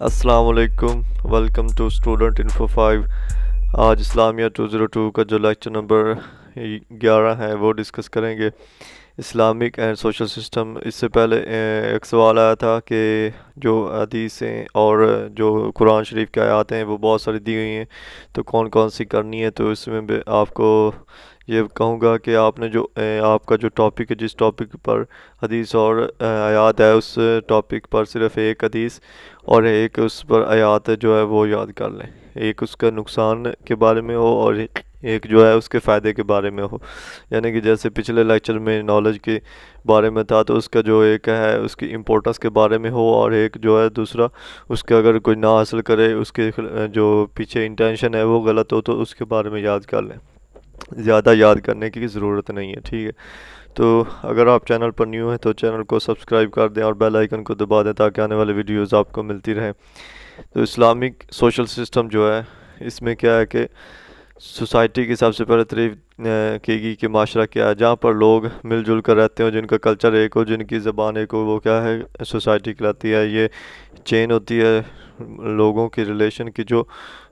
السلام علیکم، welcome to student info 5۔ آج اسلامیہ 202 کا جو لیکچر نمبر 11 ہے وہ ڈسکس کریں گے، اسلامک اینڈ سوشل سسٹم۔ اس سے پہلے ایک سوال آیا تھا کہ جو حدیثیں اور جو قرآن شریف کے آیات ہیں وہ بہت ساری دی ہوئی ہیں، تو کون کون سی کرنی ہے۔ تو اس میں آپ کو یہ کہوں گا کہ آپ نے جو آپ کا جو ٹاپک ہے، جس ٹاپک پر حدیث اور آیات ہے، اس ٹاپک پر صرف ایک حدیث اور ایک اس پر آیات جو ہے وہ یاد کر لیں۔ ایک اس کا نقصان کے بارے میں ہو اور ایک جو ہے اس کے فائدے کے بارے میں ہو، یعنی کہ جیسے پچھلے لیکچر میں نالج کے بارے میں تھا تو اس کا جو ایک ہے اس کی امپورٹنس کے بارے میں ہو، اور ایک جو ہے دوسرا اس کے اگر کوئی نہ حاصل کرے، اس کے جو پیچھے انٹینشن ہے وہ غلط ہو تو اس کے بارے میں یاد کر لیں۔ زیادہ یاد کرنے کی ضرورت نہیں ہے، ٹھیک ہے۔ تو اگر آپ چینل پر نیو ہیں تو چینل کو سبسکرائب کر دیں اور بیل آئیکن کو دبا دیں تاکہ آنے والے ویڈیوز آپ کو ملتی رہیں۔ تو اسلامک سوشل سسٹم جو ہے، اس میں کیا ہے کہ سوسائٹی کی سب سے پہلے تعریف کی گئی کہ معاشرہ کیا ہے، جہاں پر لوگ مل جل کر رہتے ہوں، جن کا کلچر ایک ہو، جن کی زبان ایک ہو، وہ کیا ہے سوسائٹی کہلاتی ہے۔ یہ چین ہوتی ہے لوگوں کی ریلیشن کی، جو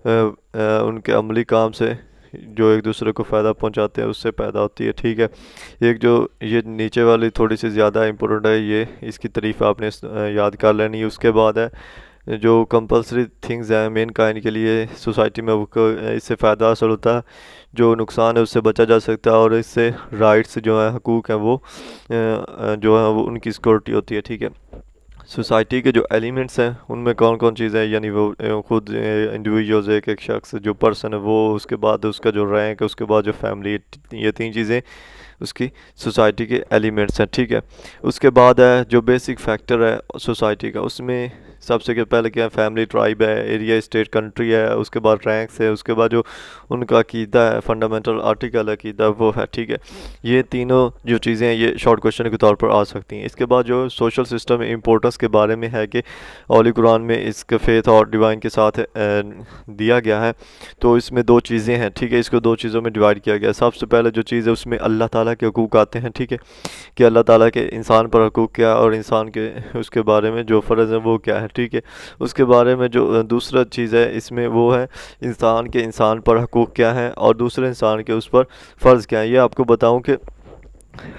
ان کے عملی کام سے جو ایک دوسرے کو فائدہ پہنچاتے ہیں اس سے پیدا ہوتی ہے، ٹھیک ہے۔ ایک جو یہ نیچے والی تھوڑی سی زیادہ امپورٹنٹ ہے، یہ اس کی تعریف آپ نے یاد کر لینی ہے۔ اس کے بعد ہے جو کمپلسری تھنگز ہیں مین کائن کے لیے سوسائٹی میں، وہ اس سے فائدہ حاصل ہوتا ہے، جو نقصان ہے اس سے بچا جا سکتا ہے، اور اس سے رائٹس جو ہیں، حقوق ہیں، وہ جو ہیں وہ ان کی سیکورٹی ہوتی ہے، ٹھیک ہے۔ سوسائٹی کے جو ایلیمنٹس ہیں ان میں کون کون چیزیں ہیں، یعنی وہ خود انڈیویجولز، ایک شخص جو پرسن ہے وہ، اس کے بعد اس کا جو رینک ہے، اس کے بعد جو فیملی، یہ تین چیزیں اس کی سوسائٹی کے ایلیمنٹس ہیں، ٹھیک ہے۔ اس کے بعد ہے جو بیسک فیکٹر ہے سوسائٹی کا، اس میں سب سے پہلے کیا ہے، فیملی، ٹرائب ہے، ایریا، اسٹیٹ، کنٹری ہے، اس کے بعد رینکس ہے، اس کے بعد جو ان کا عقیدہ ہے، فنڈامنٹل آرٹیکل عقیدہ وہ ہے، ٹھیک ہے۔ یہ تینوں جو چیزیں ہیں یہ شارٹ کوشچن کے طور پر آ سکتی ہیں۔ اس کے بعد جو سوشل سسٹم امپورٹنس کے بارے میں ہے کہ ہولی قرآن میں اس کے فیتھ اور ڈیوائن کے ساتھ دیا گیا ہے، تو اس میں دو چیزیں ہیں، ٹھیک ہے۔ اس کو دو چیزوں میں ڈیوائڈ کیا گیا ہے۔ سب سے پہلے جو چیز ہے اس میں اللہ تعالیٰ کے حقوق آتے ہیں، ٹھیک ہے، کہ اللہ تعالیٰ کے انسان پر حقوق کیا ہے، اور انسان کے اس کے بارے میں جو فرض ہے وہ کیا ہے، ٹھیک ہے۔ اس کے بارے میں جو دوسرا چیز ہے اس میں وہ ہے انسان کے انسان پر حقوق کیا ہیں، اور دوسرے انسان کے اس پر فرض کیا ہیں۔ یہ آپ کو بتاؤں کہ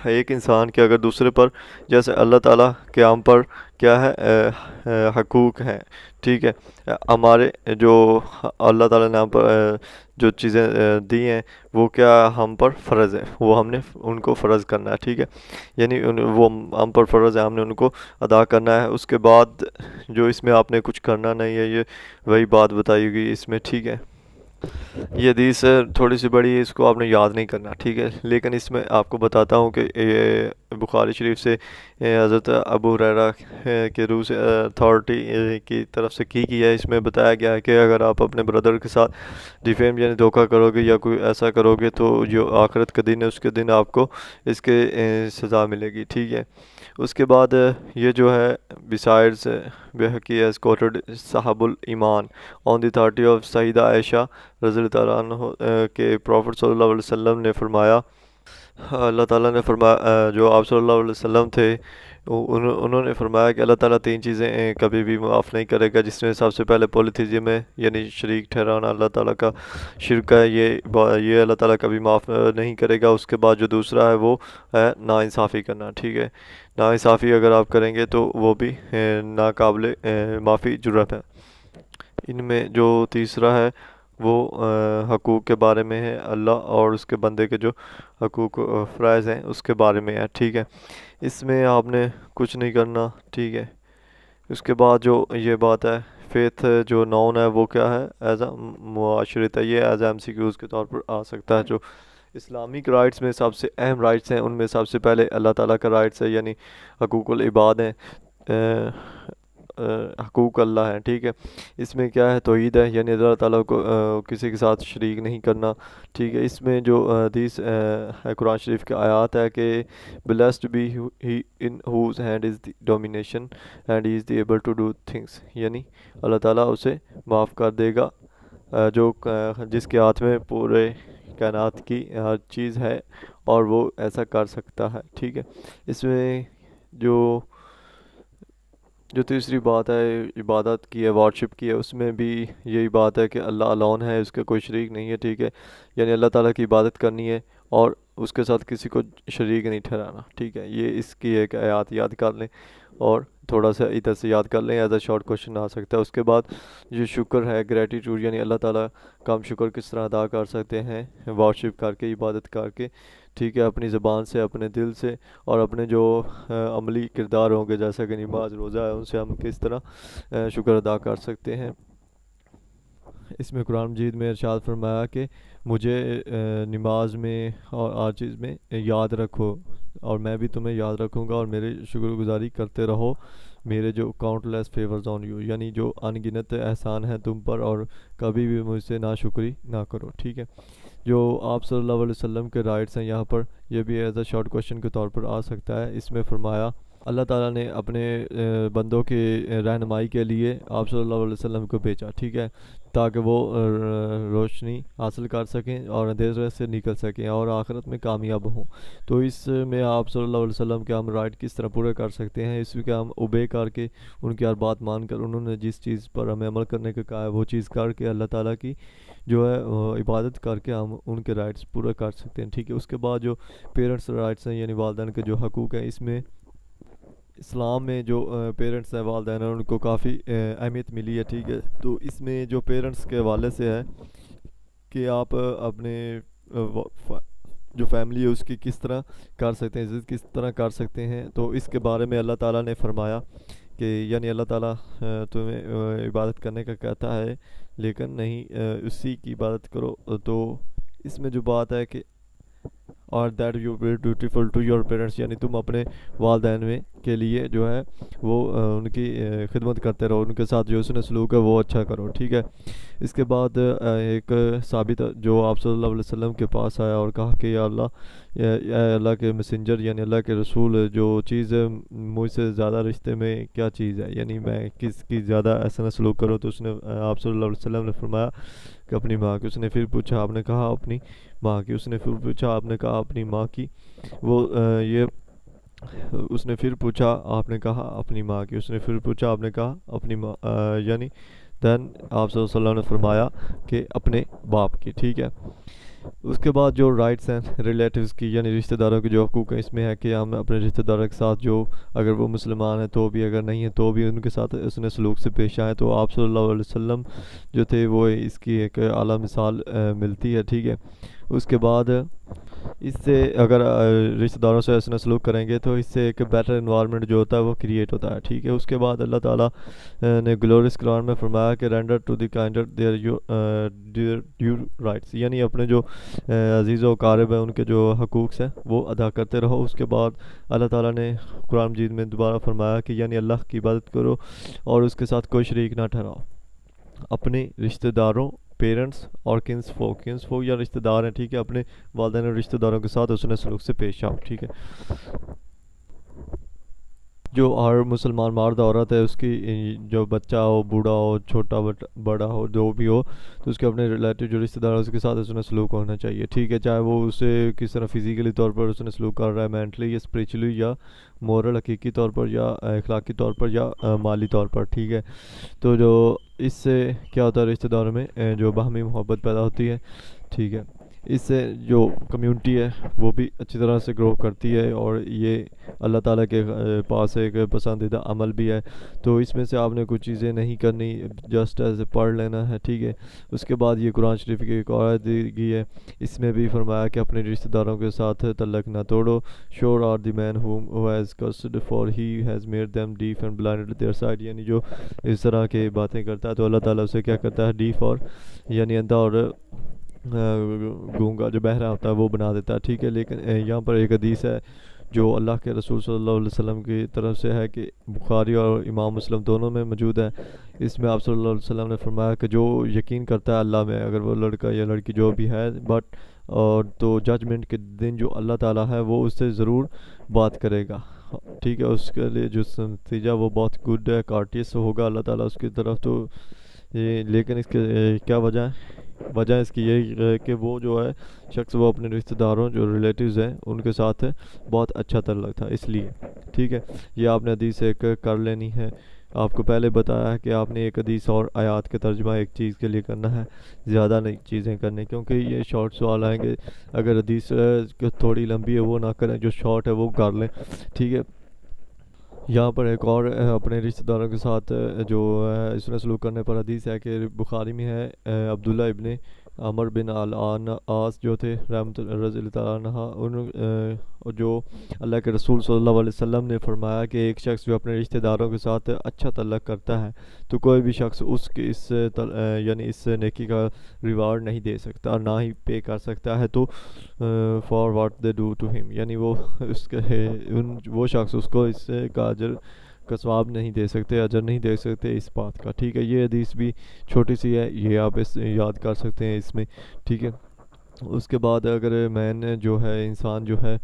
ایک انسان کے اگر دوسرے پر، جیسے اللہ تعالیٰ کے ہم پر کیا ہے حقوق ہیں، ٹھیک ہے، ہمارے جو اللہ تعالیٰ نے ہم پر جو چیزیں دی ہیں وہ کیا ہم پر فرض ہے، وہ ہم نے ان کو فرض کرنا ہے، ٹھیک ہے، یعنی وہ ہم پر فرض ہے، ہم نے ان کو ادا کرنا ہے۔ اس کے بعد جو اس میں آپ نے کچھ کرنا نہیں ہے، یہ وہی بات بتائی گئی اس میں، ٹھیک ہے۔ یہ حدیث تھوڑی سی بڑی ہے، اس کو آپ نے یاد نہیں کرنا، ٹھیک ہے، لیکن اس میں آپ کو بتاتا ہوں کہ بخاری شریف سے حضرت ابو ہریرہ کے روح سے اتھارٹی کی طرف سے کی ہے۔ اس میں بتایا گیا ہے کہ اگر آپ اپنے بردر کے ساتھ ڈیفیم یعنی دھوکہ کرو گے یا کوئی ایسا کرو گے تو جو آخرت کا دن ہے اس کے دن آپ کو اس کے سزا ملے گی، ٹھیک ہے۔ اس کے بعد یہ جو ہے بسائڈز بحقی has quoted صاحب الایمان on the authority of سیدہ عائشہ رضی اللہ تعالیٰ عنہ کہ پروفٹ صلی اللہ علیہ وسلم نے فرمایا، اللہ تعالیٰ نے فرمایا، جو آپ صلی اللہ علیہ وسلم تھے انہوں نے فرمایا کہ اللہ تعالیٰ تین چیزیں کبھی بھی معاف نہیں کرے گا، جس میں سب سے پہلے پولیتھیزم ہے، یعنی شریک ٹھہرانا اللہ تعالیٰ کا شرک ہے، یہ اللہ تعالیٰ کبھی معاف نہیں کرے گا۔ اس کے بعد جو دوسرا ہے وہ ہے ناانصافی کرنا، ٹھیک ہے، ناانصافی اگر آپ کریں گے تو وہ بھی ناقابل معافی جرات ہے۔ ان میں جو تیسرا ہے وہ حقوق کے بارے میں ہے، اللہ اور اس کے بندے کے جو حقوق فرائض ہیں اس کے بارے میں ہے، ٹھیک ہے۔ اس میں آپ نے کچھ نہیں کرنا، ٹھیک ہے۔ اس کے بعد جو یہ بات ہے فیتھ جو نون ہے وہ کیا ہے، ایز اے معاشرت ہے، یہ ایز اے MCQs کے طور پر آ سکتا ہے۔ جو اسلامک رائٹس میں سب سے اہم رائٹس ہیں ان میں سب سے پہلے اللہ تعالیٰ کا رائٹس ہے، یعنی حقوق العباد ہیں، حقوق اللہ ہیں، ٹھیک ہے۔ اس میں کیا ہے توحید ہے، یعنی اللہ تعالیٰ کو کسی کے ساتھ شریک نہیں کرنا، ٹھیک ہے۔ اس میں جو حدیث قرآن شریف کے آیات ہے کہ blessed be he in whose hand is the domination and he is the able to do things، یعنی اللہ تعالیٰ اسے معاف کر دے گا جو جس کے ہاتھ میں پورے کائنات کی ہر چیز ہے اور وہ ایسا کر سکتا ہے، ٹھیک ہے۔ اس میں جو جو تیسری بات ہے عبادت کی ہے، ورشپ کی ہے، اس میں بھی یہی بات ہے کہ اللہ الون ہے، اس کا کوئی شریک نہیں ہے، ٹھیک ہے، یعنی اللہ تعالیٰ کی عبادت کرنی ہے اور اس کے ساتھ کسی کو شریک نہیں ٹھہرانا، ٹھیک ہے، یہ اس کی ایک آیات یاد کر لیں اور تھوڑا سا ادھر سے یاد کر لیں، ایز اے شارٹ کوشچن آ سکتا ہے۔ اس کے بعد جو شکر ہے، گریٹیٹیوڈ، یعنی اللہ تعالیٰ کا ہم شکر کس طرح ادا کر سکتے ہیں ورشپ کر کے، عبادت کر کے، ٹھیک ہے، اپنی زبان سے، اپنے دل سے، اور اپنے جو عملی کردار ہوں گے جیسا کہ نماز روزہ ہے، ان سے ہم کس طرح شکر ادا کر سکتے ہیں۔ اس میں قرآن مجید میں ارشاد فرمایا کہ مجھے نماز میں اور ہر چیز میں یاد رکھو اور میں بھی تمہیں یاد رکھوں گا، اور میرے شکر گزاری کرتے رہو، میرے جو count less favours on you, یعنی جو ان گنت احسان ہیں تم پر، اور کبھی بھی مجھ سے ناشکری نہ کرو، ٹھیک ہے۔ جو آپ صلی اللہ علیہ وسلم کے رائٹس ہیں یہاں پر، یہ بھی ایز اے شارٹ کوشچن کے طور پر آ سکتا ہے۔ اس میں فرمایا اللہ تعالیٰ نے اپنے بندوں کی رہنمائی کے لیے آپ صلی اللہ علیہ وسلم کو بھیجا، ٹھیک ہے، تاکہ وہ روشنی حاصل کر سکیں اور اندھیرے سے نکل سکیں اور آخرت میں کامیاب ہوں۔ تو اس میں آپ صلی اللہ علیہ وسلم کے ہم رائٹ کس طرح پورے کر سکتے ہیں، اس میں کہ ہم اوبے کر کے، ان کی ہر بات مان کر، انہوں نے جس چیز پر ہمیں عمل کرنے کا کہا ہے وہ چیز کر کے، اللہ تعالیٰ کی جو ہے عبادت کر کے ہم ان کے رائٹس پورے کر سکتے ہیں، ٹھیک ہے۔ اس کے بعد جو پیرنٹس رائٹس ہیں، یعنی والدین کے جو حقوق ہیں، اس میں اسلام میں جو پیرنٹس ہیں، والدین ہیں، ان کو کافی اہمیت ملی ہے، ٹھیک ہے۔ تو اس میں جو پیرنٹس کے حوالے سے ہے کہ آپ اپنے جو فیملی ہے اس کی کس طرح کر سکتے ہیں، عزت کس طرح کر سکتے ہیں، تو اس کے بارے میں اللہ تعالیٰ نے فرمایا کہ یعنی اللہ تعالیٰ تمہیں عبادت کرنے کا کہتا ہے لیکن نہیں اسی کی عبادت کرو۔ تو اس میں جو بات ہے کہ اور that you be dutiful to your parents, یعنی تم اپنے والدین میں کے لیے جو ہے وہ ان کی خدمت کرتے رہو، ان کے ساتھ جو حسن سلوک ہے وہ اچھا کرو، ٹھیک ہے۔ اس کے بعد ایک ثابت جو آپ صلی اللہ علیہ وسلم کے پاس آیا اور کہا کہ یا اللہ، یا اللہ کے مسنجر، یعنی اللہ کے رسول، جو چیز مجھ سے زیادہ رشتے میں کیا چیز ہے، یعنی میں کس کی زیادہ حسن سلوک کروں، تو اس نے آپ صلی اللہ علیہ وسلم نے فرمایا کہ اپنی ماں کی۔ اس نے پھر پوچھا، آپ نے کہا اپنی ماں کی۔ اس نے پھر پوچھا، آپ نے کہا اپنی ماں کی۔ اس نے پھر پوچھا، آپ نے کہا اپنی ماں کی۔ اس نے پھر پوچھا، آپ نے کہا اپنی ماں، یعنی دین آپ صلی اللہ علیہ وسلم نے فرمایا کہ اپنے باپ کی، ٹھیک ہے۔ اس کے بعد جو رائٹس ہیں ریلیٹیوز کی، یعنی رشتہ داروں کے جو حقوق ہیں، اس میں ہے کہ ہم اپنے رشتہ داروں کے ساتھ جو اگر وہ مسلمان ہیں تو بھی، اگر نہیں ہیں تو بھی ان کے ساتھ اس نے سلوک سے پیش آئے۔ تو آپ صلی اللہ علیہ وسلم جو تھے وہ اس کی ایک اعلیٰ مثال ملتی ہے، ٹھیک ہے۔ اس کے بعد اس سے اگر رشتہ داروں سے ایسا سلوک کریں گے تو اس سے ایک بیٹر انوائرمنٹ جو ہوتا ہے وہ کریٹ ہوتا ہے، ٹھیک ہے۔ اس کے بعد اللہ تعالیٰ نے گلورس قرآن میں فرمایا کہ render to the kindred their due rights, یعنی اپنے جو عزیز و اقارب ہیں ان کے جو حقوق ہیں وہ ادا کرتے رہو۔ اس کے بعد اللہ تعالیٰ نے قرآن مجید میں دوبارہ فرمایا کہ یعنی اللہ کی عبادت کرو اور اس کے ساتھ کوئی شریک نہ ٹھہراؤ، اپنے رشتہ داروں، پیرنٹس اور کنس فوک یا رشتہ دار ہیں، ٹھیک ہے، اپنے والدین اور رشتہ داروں کے ساتھ حسن سلوک سے پیش آؤ، ٹھیک ہے۔ جو ہر مسلمان مرد عورت ہے اس کی جو بچہ ہو، بوڑھا ہو، چھوٹا بڑا ہو، جو بھی ہو، تو اس کے اپنے ریلیٹیو جو رشتہ دار ہے اس کے ساتھ حسن سلوک ہونا چاہیے، ٹھیک ہے، چاہے وہ اسے کس طرح فزیکلی طور پر حسن سلوک کر رہا ہے، مینٹلی یا اسپریچولی یا مورل حقیقی طور پر یا اخلاقی طور پر یا مالی طور پر، ٹھیک ہے۔ تو جو اس سے کیا ہوتا ہے، رشتہ داروں میں جو باہمی محبت پیدا ہوتی ہے، ٹھیک ہے، اس سے جو کمیونٹی ہے وہ بھی اچھی طرح سے گرو کرتی ہے، اور یہ اللہ تعالیٰ کے پاس ایک پسندیدہ عمل بھی ہے۔ تو اس میں سے آپ نے کچھ چیزیں نہیں کرنی، جسٹ ایز اے پڑھ لینا ہے، ٹھیک ہے۔ اس کے بعد یہ قرآن شریف کی ایک اور آیت دی گئی ہے، اس میں بھی فرمایا کہ اپنے رشتہ داروں کے ساتھ تعلق نہ توڑو۔ Sure are the men who has cursed for he has made them deaf and blinded their sight، یعنی جو اس طرح کی باتیں کرتا ہے تو اللہ تعالیٰ اسے کیا کرتا ہے، ڈیف اور یعنی اندھا اور گونگا جو بہرا ہوتا ہے وہ بنا دیتا ہے، ٹھیک ہے۔ لیکن یہاں پر ایک حدیث ہے جو اللہ کے رسول صلی اللہ علیہ وسلم کی طرف سے ہے کہ بخاری اور امام مسلم دونوں میں موجود ہے۔ اس میں آپ صلی اللہ علیہ وسلم نے فرمایا کہ جو یقین کرتا ہے اللہ میں، اگر وہ لڑکا یا لڑکی جو بھی ہے، بٹ اور تو ججمنٹ کے دن جو اللہ تعالیٰ ہے وہ اس سے ضرور بات کرے گا، ٹھیک ہے۔ اس کے لیے جو نتیجہ وہ بہت گڈ ہے، کارٹیس ہوگا اللہ تعالیٰ اس کی طرف۔ تو لیکن اس کے کیا وجہ اس کی یہی ہے کہ وہ جو ہے شخص وہ اپنے رشتہ داروں جو ریلیٹیوز ہیں ان کے ساتھ بہت اچھا تعلق تھا، اس لیے، ٹھیک ہے۔ یہ آپ نے حدیث ایک کر لینی ہے۔ آپ کو پہلے بتایا ہے کہ آپ نے ایک حدیث اور آیات کا ترجمہ ایک چیز کے لیے کرنا ہے، زیادہ نہیں چیزیں کرنے، کیونکہ یہ شارٹ سوال آئیں گے۔ اگر حدیث تھوڑی لمبی ہے وہ نہ کریں، جو شارٹ ہے وہ کر لیں، ٹھیک ہے۔ یہاں پر ایک اور اپنے رشتہ داروں کے ساتھ جو اس نے سلوک کرنے پر حدیث ہے کہ بخاری میں ہے، عبداللہ ابن عمر بن العاص جو تھے رحمۃ رضی اللہ تعالیٰ عنہ، جو اللہ کے رسول صلی اللہ علیہ وسلم نے فرمایا کہ ایک شخص جو اپنے رشتہ داروں کے ساتھ اچھا تعلق کرتا ہے تو کوئی بھی شخص اس کے یعنی اس نیکی کا ریوارڈ نہیں دے سکتا اور نہ ہی پے کر سکتا ہے تو for what they do to ہم، یعنی وہ اس کے وہ شخص اس کو اس کا اجر کا ثواب نہیں دے سکتے، اجر نہیں دے سکتے اس بات کا، ٹھیک ہے۔ یہ حدیث بھی چھوٹی سی ہے، یہ آپ اس یاد کر سکتے ہیں اس میں، ٹھیک ہے۔ اس کے بعد اگر مین جو ہے انسان جو ہے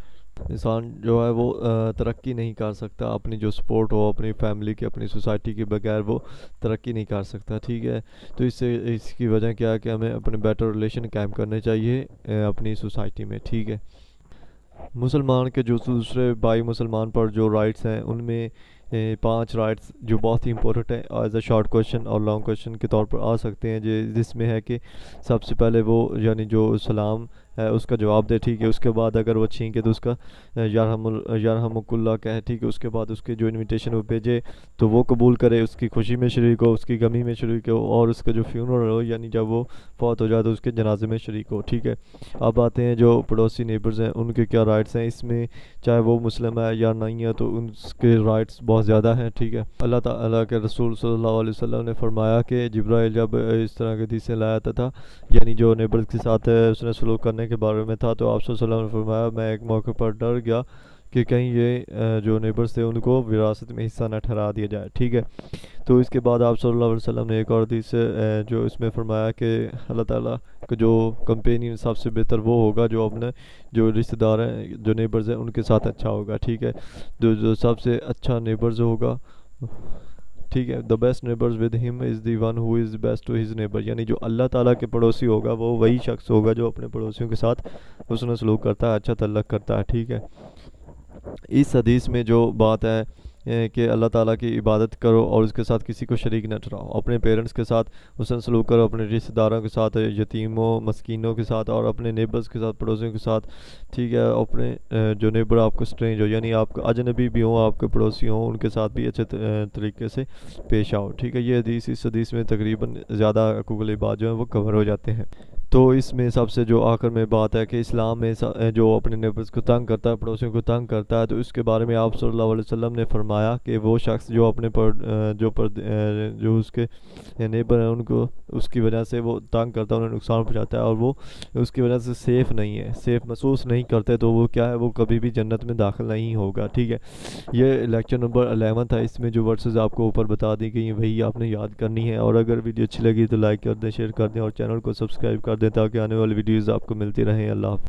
وہ ترقی نہیں کر سکتا، اپنی جو سپورٹ ہو اپنی فیملی کی اپنی سوسائٹی کے بغیر وہ ترقی نہیں کر سکتا، ٹھیک ہے۔ تو اس کی وجہ کیا ہے کہ ہمیں اپنے بیٹر ریلیشن قائم کرنے چاہیے اپنی سوسائٹی میں، ٹھیک ہے۔ مسلمان کے جو دوسرے بھائی مسلمان پر جو رائٹس ہیں ان میں 5 رائٹس جو بہت ہی امپورٹنٹ ہیں، ایز اے شارٹ کوشچن اور لانگ کوشچن کے طور پر آ سکتے ہیں، جس میں ہے کہ سب سے پہلے وہ یعنی جو سلام ہے اس کا جواب دے، ٹھیک ہے۔ اس کے بعد اگر وہ چھینکے تو اس کا یرحمک اللہ کہے، ٹھیک ہے۔ اس کے بعد اس کی جو انویٹیشن وہ بھیجے تو وہ قبول کرے، اس کی خوشی میں شریک ہو، اس کی غمی میں شریک ہو، اور اس کا جو فیونرل ہو یعنی جب وہ فوت ہو جائے تو اس کے جنازے میں شریک ہو، ٹھیک ہے۔ اب آتے ہیں جو پڑوسی نیبرز ہیں ان کے کیا رائٹس ہیں، اس میں چاہے وہ مسلم ہے یا نہیں ہے تو ان کے رائٹس بہت زیادہ ہیں، ٹھیک ہے۔ اللہ تعالیٰ کے رسول صلی اللہ علیہ وسلم نے فرمایا کہ جبرائیل جب اس طرح کے حدیثیں لایا تھا یعنی جو نیبرز کے ساتھ اس نے سلوک کرنے کے بارے میں تھا، تو آپ صلی اللہ علیہ وسلم نے فرمایا میں ایک موقع پر ڈر گیا کہ کہیں یہ جو نیبرز تھے ان کو وراثت میں حصہ نہ ٹھہرا دیا جائے، ٹھیک ہے۔ تو اس کے بعد آپ صلی اللہ علیہ وسلم نے ایک اور حدیث جو اس میں فرمایا کہ اللہ تعالیٰ کا جو کمپینین سب سے بہتر وہ ہوگا جو اپنے جو رشتہ دار ہیں جو نیبرز ہیں ان کے ساتھ اچھا ہوگا، ٹھیک ہے۔ جو سب سے اچھا نیبرز ہوگا، ٹھیک ہے، the best neighbors with him is the one who is best to his neighbor، یعنی جو اللہ تعالیٰ کے پڑوسی ہوگا وہ وہی شخص ہوگا جو اپنے پڑوسیوں کے ساتھ حسن سلوک کرتا ہے، اچھا تعلق کرتا ہے، ٹھیک ہے۔ اس حدیث میں جو بات ہے کہ اللہ تعالیٰ کی عبادت کرو اور اس کے ساتھ کسی کو شریک نہ ٹھہراؤ، اپنے پیرنٹس کے ساتھ حسن سلوک کرو، اپنے رشتہ داروں کے ساتھ، یتیموں مسکینوں کے ساتھ، اور اپنے نیبرز کے ساتھ پڑوسیوں کے ساتھ، ٹھیک ہے۔ اپنے جو نیبر آپ کو سٹرینج ہو یعنی آپ کو اجنبی بھی ہوں، آپ کے پڑوسی ہوں، ان کے ساتھ بھی اچھے طریقے سے پیش آؤ، ٹھیک ہے۔ یہ حدیث اس حدیث میں تقریباً زیادہ حقوق العباد جو ہیں وہ کور ہو جاتے ہیں۔ تو اس میں سب سے جو آخر میں بات ہے کہ اسلام میں جو اپنے نیبرز کو تنگ کرتا ہے، پڑوسیوں کو تنگ کرتا ہے، تو اس کے بارے میں آپ صلی اللہ علیہ وسلم نے فرمایا کہ وہ شخص جو اپنے جو اس کے نیبر ہیں ان کو اس کی وجہ سے وہ تنگ کرتا ہے، انہیں نقصان پہنچاتا ہے اور وہ اس کی وجہ سے سیف نہیں ہے، سیف محسوس نہیں کرتے، تو وہ کیا ہے وہ کبھی بھی جنت میں داخل نہیں ہوگا، ٹھیک ہے۔ یہ لیکچر نمبر 11 تھا، اس میں جو ورسز آپ کو اوپر بتا دی گئی ہیں وہی آپ نے یاد کرنی ہے، اور اگر ویڈیو اچھی لگی تو لائک کر دیں، شیئر کر دیں اور چینل کو سبسکرائب کر دیں تاکہ آنے والی ویڈیوز آپ کو ملتی رہیں۔ اللہ حافظ۔